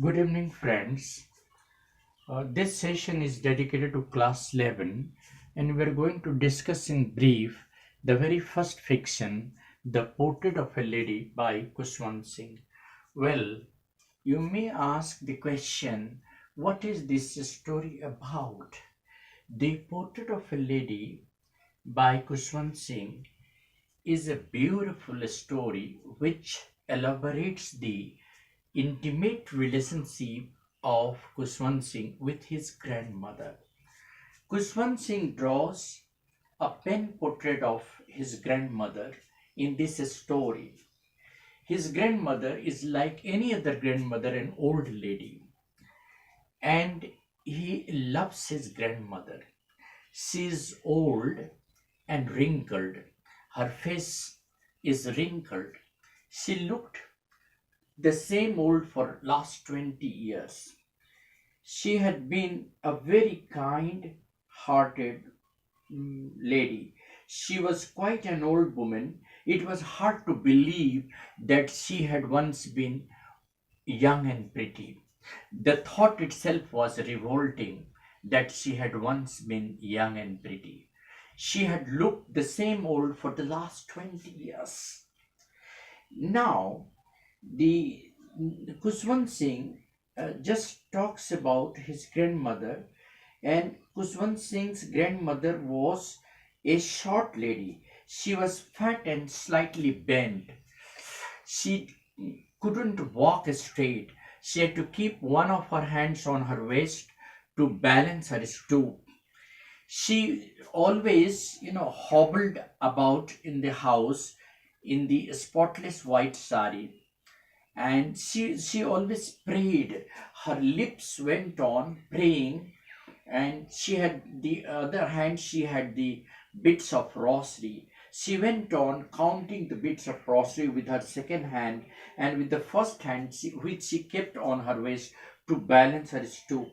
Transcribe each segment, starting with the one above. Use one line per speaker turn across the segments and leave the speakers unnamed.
Good evening, friends. This session is dedicated to class 11, and we're going to discuss in brief the very first fiction, The Portrait of a Lady by Khushwant Singh. Well, you may ask the question, what is this story about? The Portrait of a Lady by Khushwant Singh is a beautiful story which elaborates the intimate relationship of Khushwant Singh with his grandmother. Khushwant Singh draws a pen portrait of his grandmother in this story. His grandmother is like any other grandmother, an old lady, and he loves his grandmother. She is old and wrinkled. Her face is wrinkled. She looked the same old for last 20 years. She had been a very kind hearted lady. She was quite an old woman. It was hard to believe that she had once been young and pretty. The thought itself was revolting that she had once been young and pretty. She had looked the same old for the last 20 years. Now, the Kuswant Singh just talks about his grandmother, and Kuswant Singh's grandmother was a short lady. She was fat and slightly bent. She couldn't walk straight. She had to keep one of her hands on her waist to balance her stoop. She always, hobbled about in the house in the spotless white sari, and she always prayed. Her lips went on praying, and she had the other hand, she had the bits of rosary. She went on counting the bits of rosary with her second hand, and with the first hand, which she kept on her waist to balance her stoop.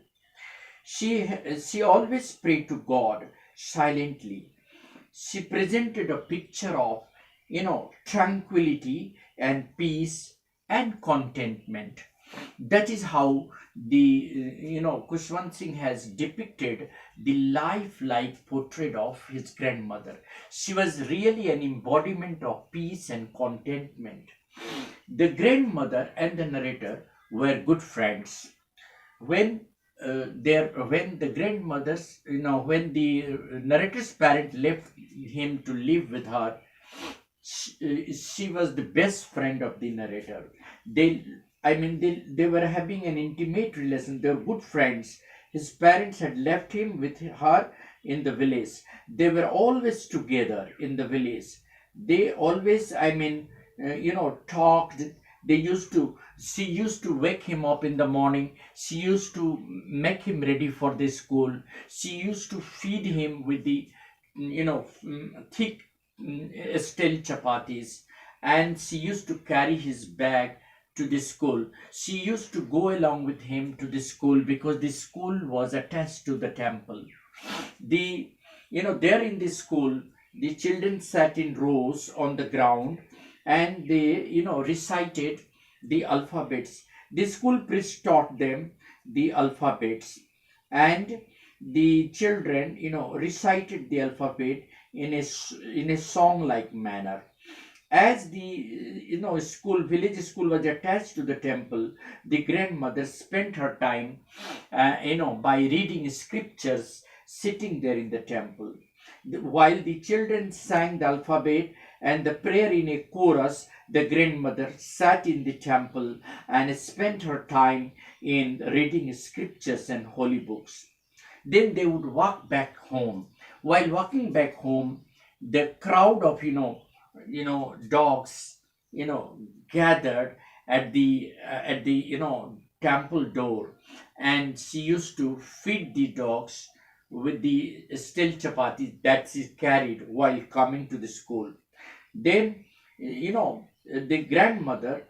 She always prayed to God silently. She presented a picture of, tranquility and peace and contentment. That is how Kushwant Singh has depicted the lifelike portrait of his grandmother. She was really an embodiment of peace and contentment. The grandmother and the narrator were good friends. When the grandmother's, when the narrator's parent left him to live with her, she was the best friend of the narrator. They were having an intimate relation. They were good friends. His parents had left him with her in the village. They were always together in the village. They always, talked. She used to wake him up in the morning. She used to make him ready for the school. She used to feed him with the, thick stale chapatis, and she used to carry his bag to the school. She used to go along with him to the school because the school was attached to the temple. The there in the school, the children sat in rows on the ground, and they recited the alphabets. The school priest taught them the alphabets, and the children recited the alphabet in a song like manner. As the village school was attached to the temple, the grandmother spent her time by reading scriptures sitting there in the temple. While the children sang the alphabet and the prayer in a chorus, the grandmother sat in the temple and spent her time in reading scriptures and holy books. Then they would walk back home. While walking back home, the crowd of dogs gathered at the temple door, and she used to feed the dogs with the still chapati that she carried while coming to the school. Then the grandmother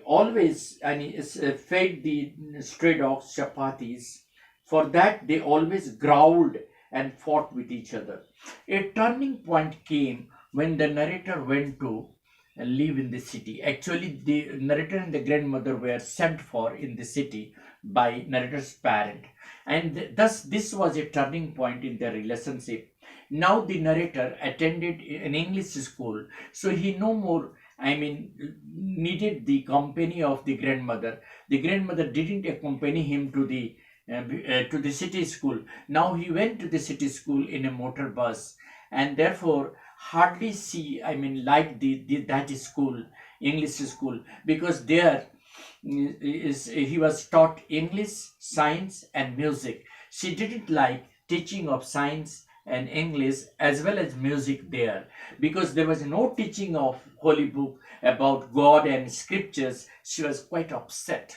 always fed the stray dogs chapatis. For that, they always growled and fought with each other. A turning point came when the narrator went to live in the city. Actually, the narrator and the grandmother were sent for in the city by narrator's parent, and thus this was a turning point in their relationship. Now the narrator attended an English school, so he no more, I mean, needed the company of the grandmother. The grandmother didn't accompany him to the city school. Now he went to the city school in a motor bus, and therefore hardly see, I mean, like that school, English school, because there is he was taught English, science, and music. She didn't like teaching of science and English as well as music there, because there was no teaching of holy book about God and scriptures. She was quite upset.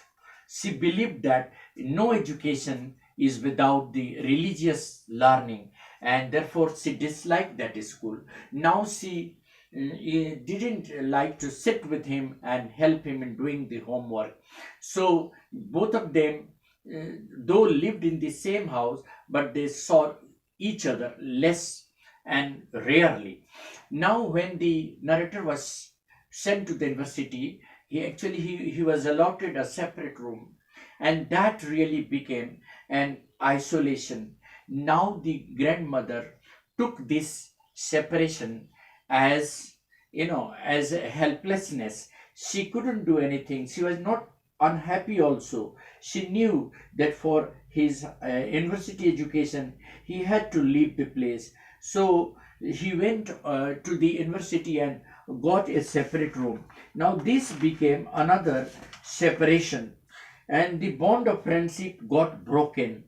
She believed that no education is without the religious learning, and therefore she disliked that school. Now she didn't like to sit with him and help him in doing the homework. So both of them, though lived in the same house, but they saw each other less and rarely. Now, when the narrator was sent to the university, he was allotted a separate room, and that really became an isolation. Now the grandmother took this separation as, as a helplessness. She couldn't do anything. She was not unhappy also. She knew that for his university education he had to leave the place. So he went to the university and got a separate room. Now this became another separation, and the bond of friendship got broken.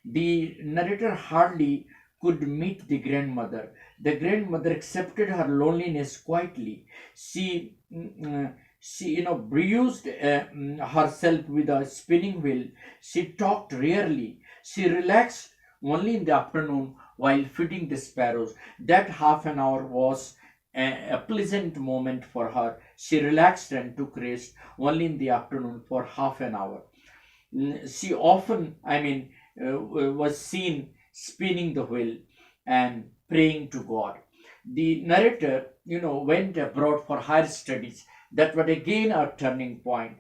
The narrator hardly could meet the grandmother. The grandmother accepted her loneliness quietly. She bruised herself with a spinning wheel. She talked rarely. She relaxed only in the afternoon while feeding the sparrows. That half an hour was a pleasant moment for her. She relaxed and took rest only in the afternoon for half an hour. She often, was seen spinning the wheel and praying to God. The narrator, went abroad for higher studies. That was again a turning point.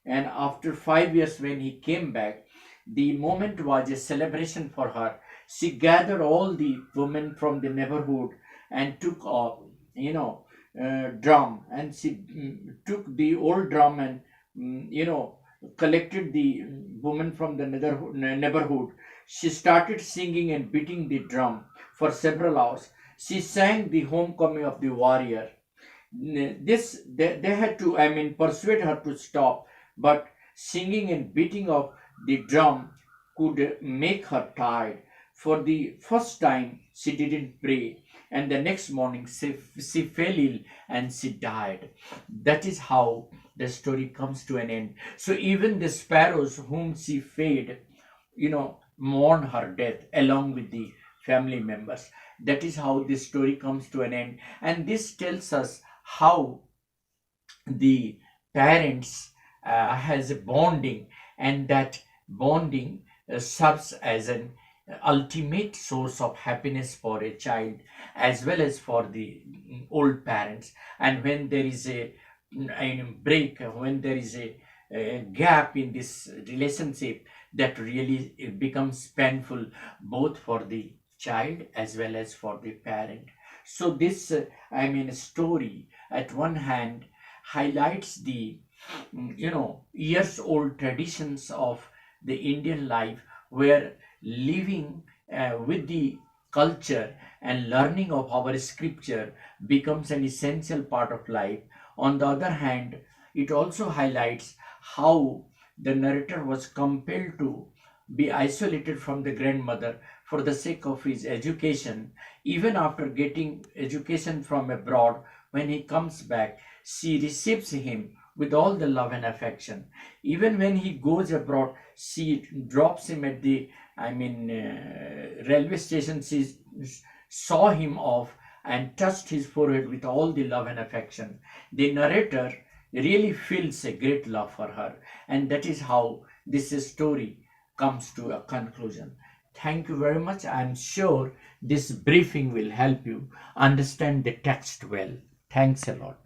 And after 5 years, when he came back, the moment was a celebration for her. She gathered all the women from the neighborhood and took a, drum, and she took the old drum and, collected the women from the neighborhood. She started singing and beating the drum for several hours. She sang the homecoming of the warrior. They had to, persuade her to stop, but singing and beating of the drum could make her tired. For the first time, she didn't pray, and the next morning she fell ill and she died. That is how the story comes to an end. So even the sparrows whom she fed, mourn her death along with the family members. That is how this story comes to an end. And this tells us how the parents has a bonding, and that bonding serves as an ultimate source of happiness for a child as well as for the old parents. And when there is a break, when there is a gap in this relationship, that really it becomes painful both for the child as well as for the parent. So this story at one hand highlights the years old traditions of the Indian life, where living with the culture and learning of our scripture becomes an essential part of life. On the other hand, it also highlights how the narrator was compelled to be isolated from the grandmother for the sake of his education. Even after getting education from abroad, when he comes back, she receives him with all the love and affection. Even when he goes abroad, she drops him at the railway station. She saw him off and touched his forehead with all the love and affection. The narrator really feels a great love for her, and that is how this story comes to a conclusion. Thank you very much. I am sure this briefing will help you understand the text well. Thanks a lot.